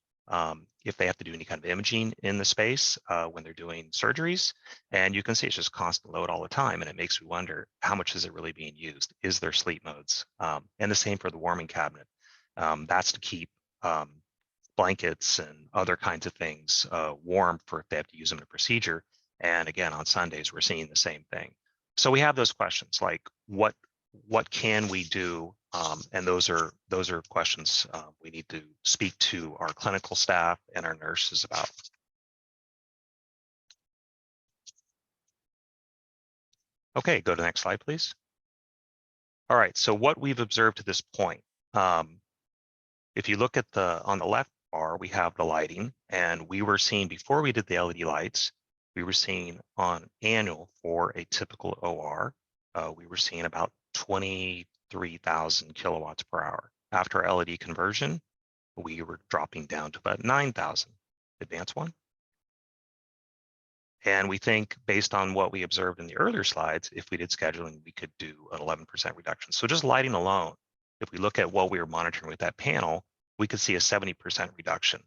if they have to do any kind of imaging in the space when they're doing surgeries. And you can see it's just constant load all the time. And it makes me wonder, how much is it really being used? Is there sleep modes? And the same for the warming cabinet. That's to keep blankets and other kinds of things warm for if they have to use them in a procedure. And again, on Sundays, we're seeing the same thing. So we have those questions like, what can we do? And those are questions we need to speak to our clinical staff and our nurses about. Okay, go to the next slide, please. All right, so what we've observed to this point. If you look at on the left bar, we have the lighting, and we were seeing before we did the LED lights, we were seeing on annual for a typical OR, we were seeing about 23,000 kilowatts per hour. After our LED conversion, we were dropping down to about 9,000. Advance one. And we think based on what we observed in the earlier slides, if we did scheduling, we could do an 11% reduction. So just lighting alone, if we look at what we were monitoring with that panel, we could see a 70% reduction.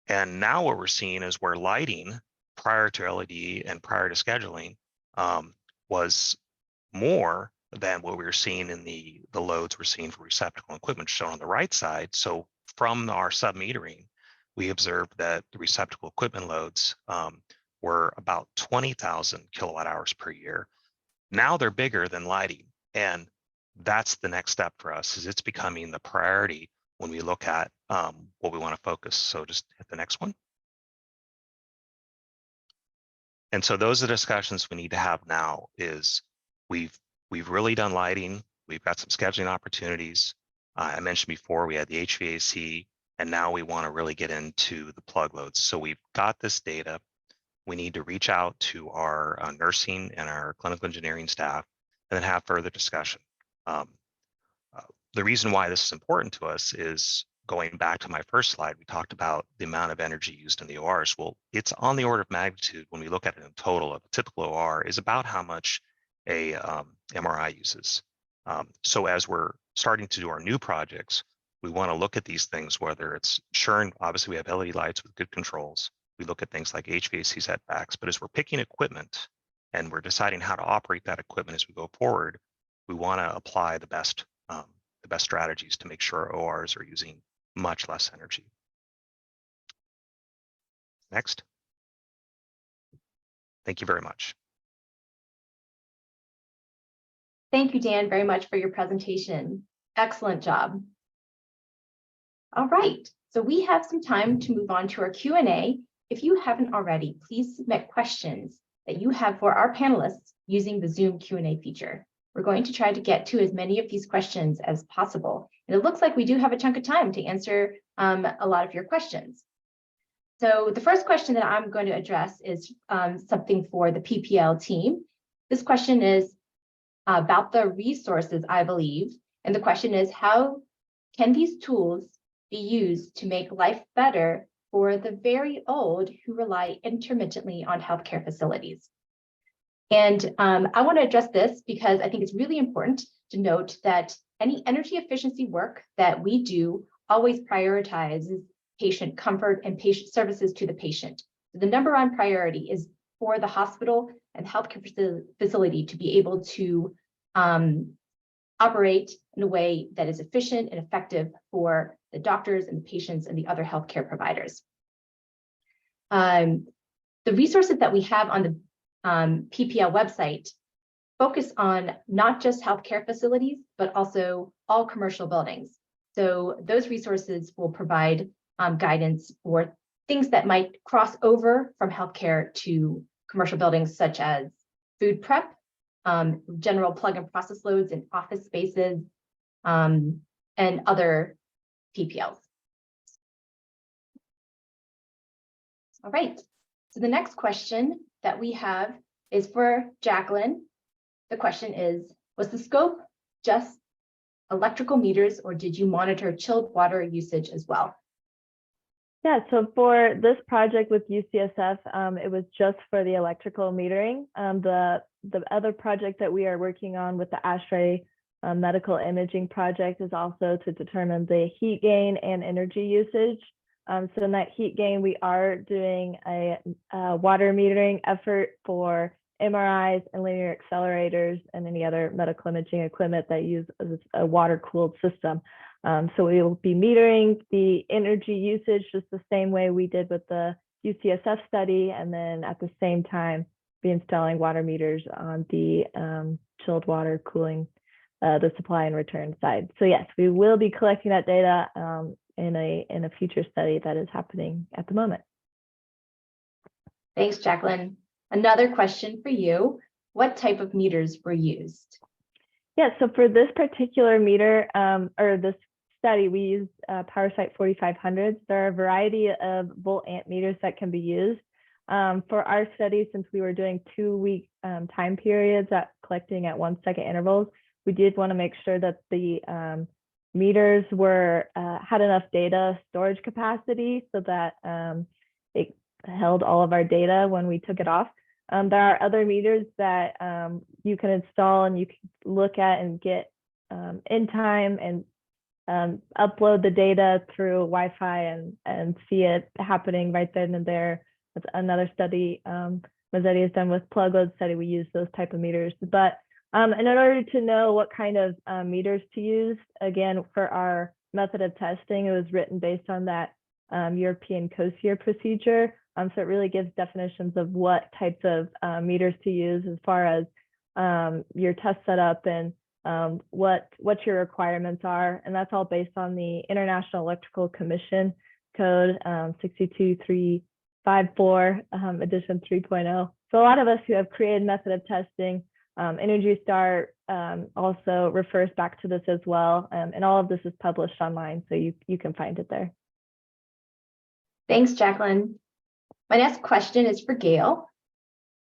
And now what we're seeing is where lighting prior to LED and prior to scheduling was more than what we were seeing in the loads we're seeing for receptacle equipment shown on the right side. So from our submetering, we observed that the receptacle equipment loads were about 20,000 kilowatt hours per year. Now they're bigger than lighting. And that's the next step for us, is it's becoming the priority when we look at what we want to focus. So just hit the next one. And so those are the discussions we need to have now. Is we've really done lighting. We've got some scheduling opportunities. I mentioned before we had the HVAC, and now we want to really get into the plug loads. So we've got this data. We need to reach out to our nursing and our clinical engineering staff and then have further discussion. The reason why this is important to us is going back to my first slide, we talked about the amount of energy used in the ORs. Well, it's on the order of magnitude when we look at it in total of a typical OR is about how much a MRI uses. So as we're starting to do our new projects, we want to look at these things, whether it's ensuring, obviously we have LED lights with good controls. We look at things like HVAC setbacks, but as we're picking equipment and we're deciding how to operate that equipment as we go forward, we want to apply the best strategies to make sure our ORs are using much less energy. Next. Thank you very much. Thank you, Dan, very much for your presentation. Excellent job. All right, so we have some time to move on to our Q&A. If you haven't already, please submit questions that you have for our panelists using the Zoom Q&A feature. We're going to try to get to as many of these questions as possible. And it looks like we do have a chunk of time to answer a lot of your questions. So the first question that I'm going to address is something for the PPL team. This question is about the resources, I believe. And the question is, how can these tools be used to make life better for the very old who rely intermittently on healthcare facilities? And I want to address this because I think it's really important to note that any energy efficiency work that we do always prioritizes patient comfort and patient services to the patient. So the number one priority is for the hospital and healthcare facility to be able to operate in a way that is efficient and effective for the doctors and the patients and the other healthcare providers. The resources that we have on the PPL website focus on not just healthcare facilities, but also all commercial buildings. So those resources will provide guidance for things that might cross over from healthcare to commercial buildings, such as food prep, general plug and process loads in office spaces, and other PPLs. All right, so the next question that we have is for Jacqueline. The question is, was the scope just electrical meters, or did you monitor chilled water usage as well? Yeah, so for this project with UCSF, it was just for the electrical metering. The other project that we are working on with the ASHRAE medical imaging project is also to determine the heat gain and energy usage. So in that heat gain, we are doing a water metering effort for MRIs and linear accelerators and any other medical imaging equipment that use a water-cooled system. So we will be metering the energy usage just the same way we did with the UCSF study, and then at the same time be installing water meters on the chilled water cooling, the supply and return side. So yes, we will be collecting that data in a future study that is happening at the moment. Thanks, Jacqueline. Another question for you. What type of meters were used? Yeah, so for this particular meter, or this study, we used PowerSight 4500s. There are a variety of volt amp meters that can be used. For our study, since we were doing 2-week time periods at collecting at 1-second intervals, we did want to make sure that the meters were had enough data storage capacity so that it held all of our data when we took it off. There are other meters that you can install and you can look at and get in time and upload the data through Wi-Fi and see it happening right then and there. That's another study Mazzetti has done with plug load study. We use those type of meters, but and in order to know what kind of meters to use, again, for our method of testing, it was written based on that European COSIR procedure. So it really gives definitions of what types of meters to use as far as your test setup and what your requirements are. And that's all based on the International Electrical Commission code 62354 edition 3.0. So a lot of us who have created method of testing, Energy Star also refers back to this as well. And all of this is published online, so you can find it there. Thanks, Jacqueline. My next question is for Gail.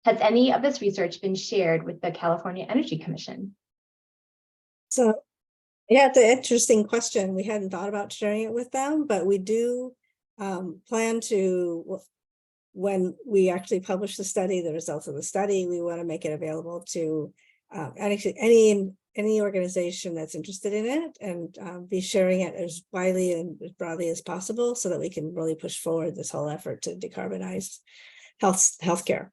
Has any of this research been shared with the California Energy Commission? So, yeah, it's an interesting question. We hadn't thought about sharing it with them, but we do plan to, when we actually publish the study, the results of the study, we want to make it available to any organization that's interested in it, and be sharing it as widely and as broadly as possible so that we can really push forward this whole effort to decarbonize healthcare.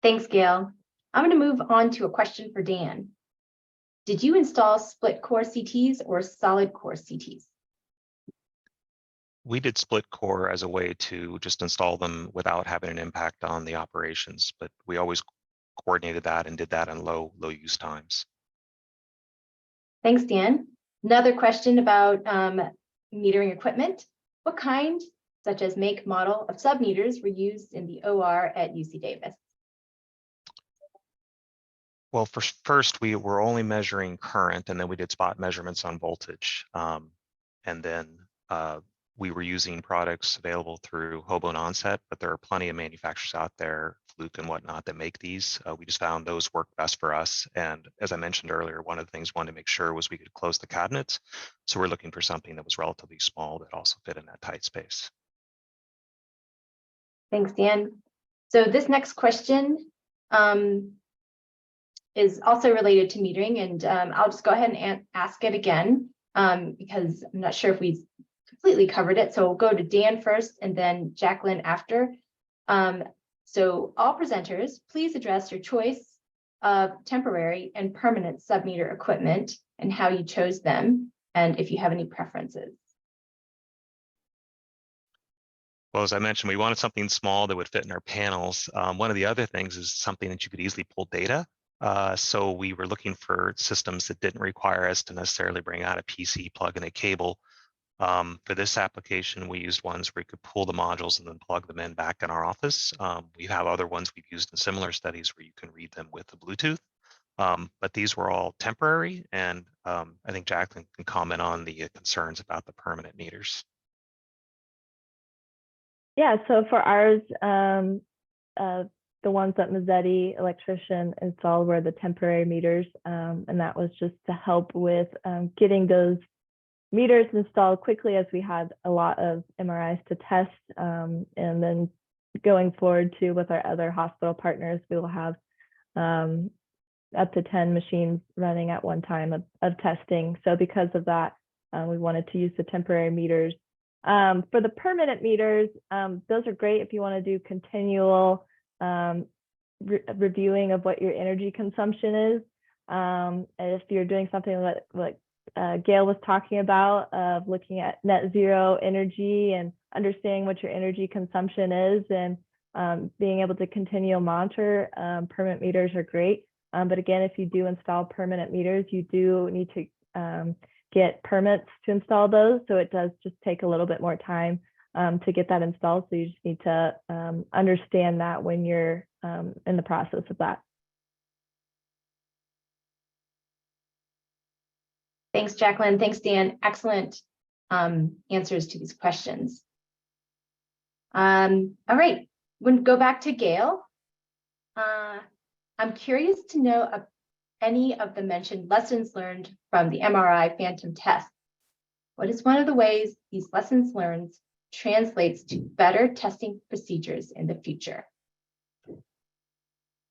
Thanks, Gail. I'm going to move on to a question for Dan. Did you install split core CTs or solid core CTs? We did split core as a way to just install them without having an impact on the operations, but we always coordinated that and did that in low use times. Thanks, Dan. Another question about metering equipment. What kind, such as make, model of submeters were used in the OR at UCDAVIS? Well, first, we were only measuring current, and then we did spot measurements on voltage. And then we were using products available through Hobo and Onset, but there are plenty of manufacturers out there, Fluke and whatnot, that make these. We just found those work best for us. And as I mentioned earlier, one of the things we wanted to make sure was we could close the cabinets. So we're looking for something that was relatively small that also fit in that tight space. Thanks, Dan. So this next question is also related to metering, and I'll just go ahead and ask it again because I'm not sure if we completely covered it. So we'll go to Dan first and then Jacqueline after. So all presenters, please address your choice of temporary and permanent submeter equipment and how you chose them, and if you have any preferences. Well, as I mentioned, we wanted something small that would fit in our panels. One of the other things is something that you could easily pull data. So we were looking for systems that didn't require us to necessarily bring out a PC, plug in a cable. For this application, we used ones where you could pull the modules and then plug them in back in our office. We have other ones we've used in similar studies where you can read them with the Bluetooth. But these were all temporary, and I think Jacqueline can comment on the concerns about the permanent meters. Yeah, so for ours, the ones that Mazzetti electrician installed were the temporary meters, and that was just to help with getting those meters installed quickly, as we had a lot of MRIs to test, and then going forward too with our other hospital partners, we will have up to 10 machines running at one time of testing. So because of that, we wanted to use the temporary meters. For the permanent meters, those are great if you want to do continual reviewing of what your energy consumption is. And if you're doing something like Gail was talking about, of looking at net zero energy and understanding what your energy consumption is, and being able to continual monitor, permanent meters are great. But again, if you do install permanent meters, you do need to get permits to install those. So it does just take a little bit more time to get that installed. So you just need to understand that when you're in the process of that. Thanks, Jacqueline. Thanks, Dan. Excellent answers to these questions. All right, we'll go back to Gail. I'm curious to know any of the mentioned lessons learned from the MRI phantom test. What is one of the ways these lessons learned translates to better testing procedures in the future?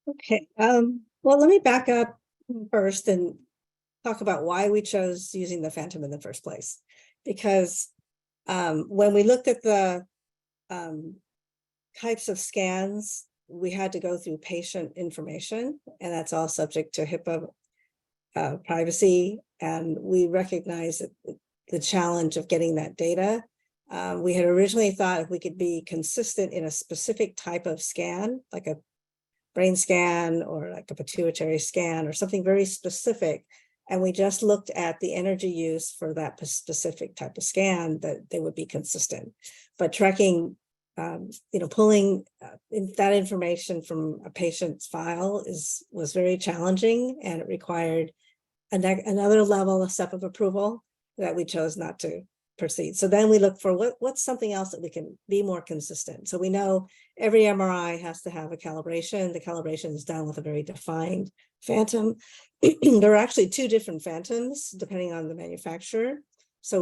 Okay, well, let me back up first and talk about why we chose using the phantom in the first place. Because when we looked at the types of scans, we had to go through patient information, and that's all subject to HIPAA privacy. And we recognize that the challenge of getting that data. We had originally thought if we could be consistent in a specific type of scan, like a brain scan or like a pituitary scan or something very specific, and we just looked at the energy use for that specific type of scan, that they would be consistent. But tracking, pulling that information from a patient's file was very challenging, and it required another level, a step of approval that we chose not to proceed. So then we look for what's something else that we can be more consistent. So we know every MRI has to have a calibration. The calibration is done with a very defined phantom. There are actually two different phantoms depending on the manufacturer. So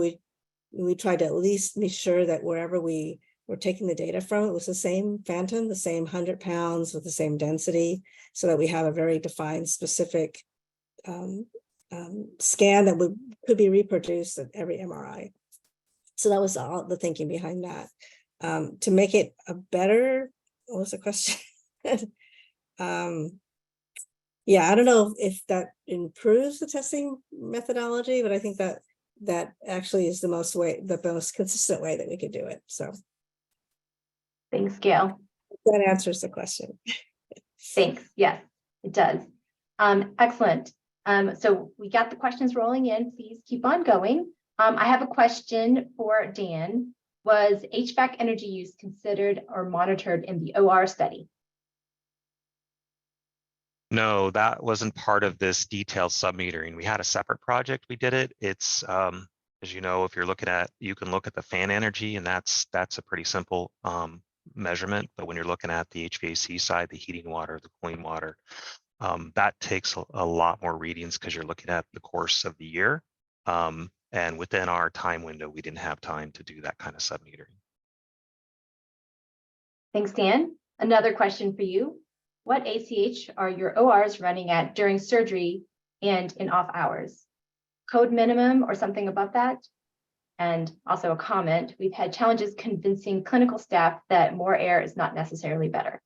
we tried to at least be sure that wherever we were taking the data from, it was the same phantom, the same 100 pounds with the same density, so that we have a very defined, specific scan that could be reproduced at every MRI. So that was all the thinking behind that. To make it a better, what was the question? Yeah, I don't know if that improves the testing methodology, but I think that actually is the most consistent way that we could do it. So Thanks, Gail. that answers the question. Thanks. Yes, it does. Excellent. So we got the questions rolling in. Please keep on going. I have a question for Dan. Was HVAC energy use considered or monitored in the OR study? No, that wasn't part of this detailed submetering. We had a separate project. We did it. It's, as you know, if you're looking at, you can look at the fan energy, and that's a pretty simple measurement. But when you're looking at the HVAC side, the heating water, the cooling water, that takes a lot more readings because you're looking at the course of the year. And within our time window, we didn't have time to do that kind of submetering. Thanks, Dan. Another question for you. What ACH are your ORs running at during surgery and in off hours? Code minimum or something above that? And also a comment, we've had challenges convincing clinical staff that more air is not necessarily better.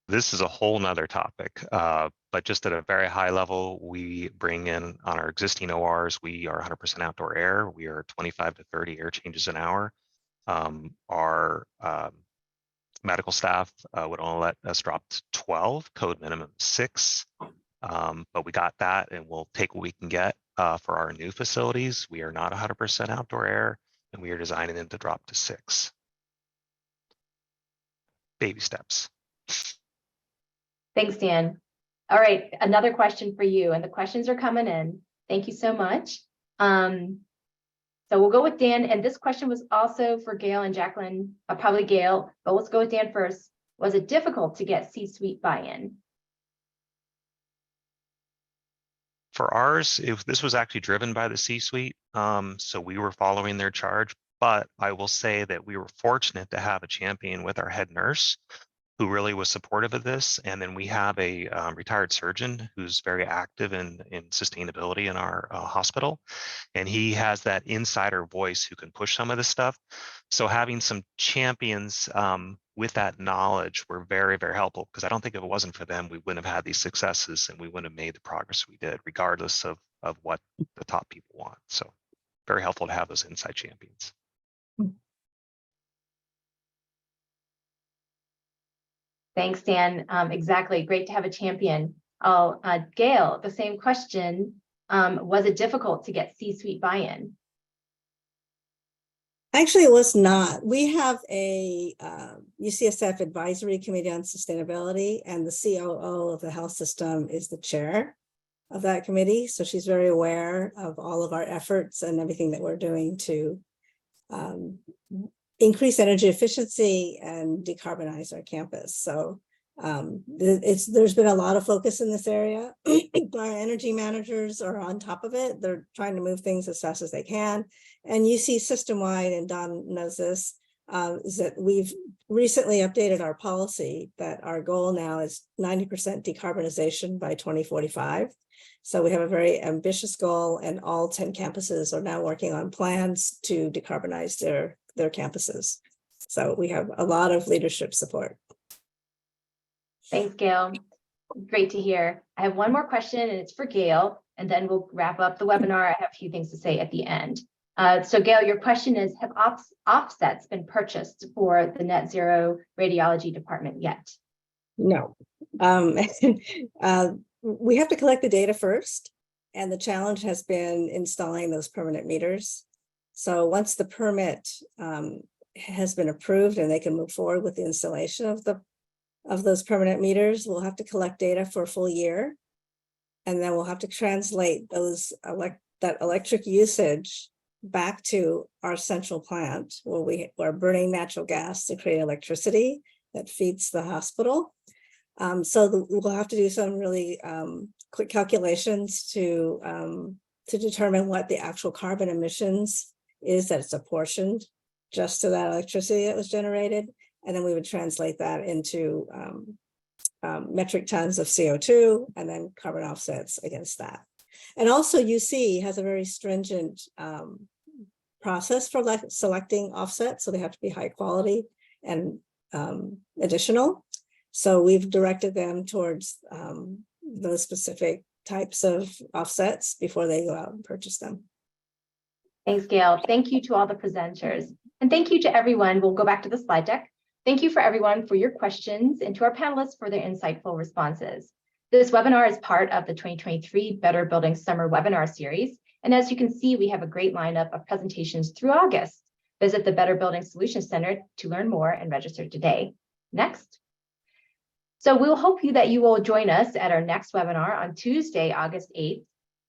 This is a whole nother topic, but just at a very high level, we bring in on our existing ORs, we are 100% outdoor air. We are 25 to 30 air changes an hour. Our medical staff would only let us drop to 12, code minimum 6. But we got that, and we'll take what we can get for our new facilities. We are not 100% outdoor air, and we are designing them to drop to 6. Baby steps. Thanks, Dan. All right, another question for you, and the questions are coming in. Thank you so much. So we'll go with Dan, and this question was also for Gail and Jacqueline, probably Gail, but let's go with Dan first. Was it difficult to get C-suite buy-in? For ours, this was actually driven by the C-suite, so we were following their charge, but I will say that we were fortunate to have a champion with our head nurse who really was supportive of this. And then we have a retired surgeon who's very active in sustainability in our hospital. And he has that insider voice who can push some of this stuff. So having some champions with that knowledge were very, very helpful, because I don't think if it wasn't for them, we wouldn't have had these successes and we wouldn't have made the progress we did, regardless of what the top people want. So very helpful to have those inside champions. Thanks, Dan. Exactly. Great to have a champion. Gail, the same question. Was it difficult to get C-suite buy-in? Actually, it was not. We have a UCSF advisory committee on sustainability, and the COO of the health system is the chair of that committee. So she's very aware of all of our efforts and everything that we're doing to increase energy efficiency and decarbonize our campus. So there's been a lot of focus in this area. Our energy managers are on top of it. They're trying to move things as fast as they can. And UC system-wide, and Don knows this, is that we've recently updated our policy that our goal now is 90% decarbonization by 2045. So we have a very ambitious goal, and all 10 campuses are now working on plans to decarbonize their campuses. So we have a lot of leadership support. Thanks, Gail. Great to hear. I have one more question, and it's for Gail, and then we'll wrap up the webinar. I have a few things to say at the end. So Gail, your question is, have offsets been purchased for the net zero radiology department yet? No. We have to collect the data first, and the challenge has been installing those permanent meters. So once the permit has been approved and they can move forward with the installation of those permanent meters, we'll have to collect data for a full year, and then we'll have to translate that electric usage back to our central plant, where we're burning natural gas to create electricity that feeds the hospital. So we'll have to do some really quick calculations to determine what the actual carbon emissions is that it's apportioned just to that electricity that was generated. And then we would translate that into metric tons of CO2 and then carbon offsets against that. And also UC has a very stringent process for selecting offsets. So they have to be high quality and additional. So we've directed them towards those specific types of offsets before they go out and purchase them. Thanks, Gail. Thank you to all the presenters. And thank you to everyone. We'll go back to the slide deck. Thank you for everyone for your questions, and to our panelists for their insightful responses. This webinar is part of the 2023 Better Building Summer Webinar Series. And as you can see, we have a great lineup of presentations through August. Visit the Better Building Solutions Center to learn more and register today. Next. So we'll hope that you will join us at our next webinar on Tuesday, August 8th.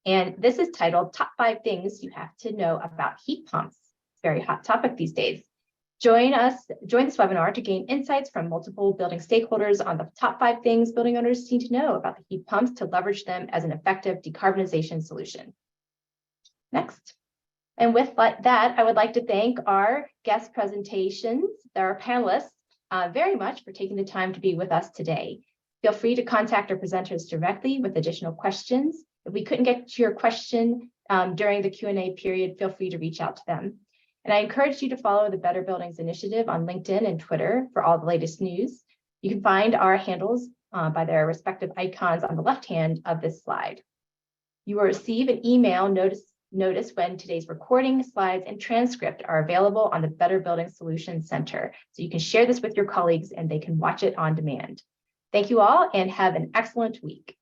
And this is titled Top 5 Things You Have to Know About Heat Pumps. It's a very hot topic these days. Join this webinar to gain insights from multiple building stakeholders on the top 5 things building owners need to know about the heat pumps to leverage them as an effective decarbonization solution. Next. And with that, I would like to thank our guest presentations, our panelists, very much for taking the time to be with us today. Feel free to contact our presenters directly with additional questions. If we couldn't get to your question during the Q&A period, feel free to reach out to them. And I encourage you to follow the Better Buildings Initiative on LinkedIn and Twitter for all the latest news. You can find our handles by their respective icons on the left hand of this slide. You will receive an email notice when today's recording, slides, and transcript are available on the Better Building Solutions Center. So you can share this with your colleagues and they can watch it on demand. Thank you all and have an excellent week.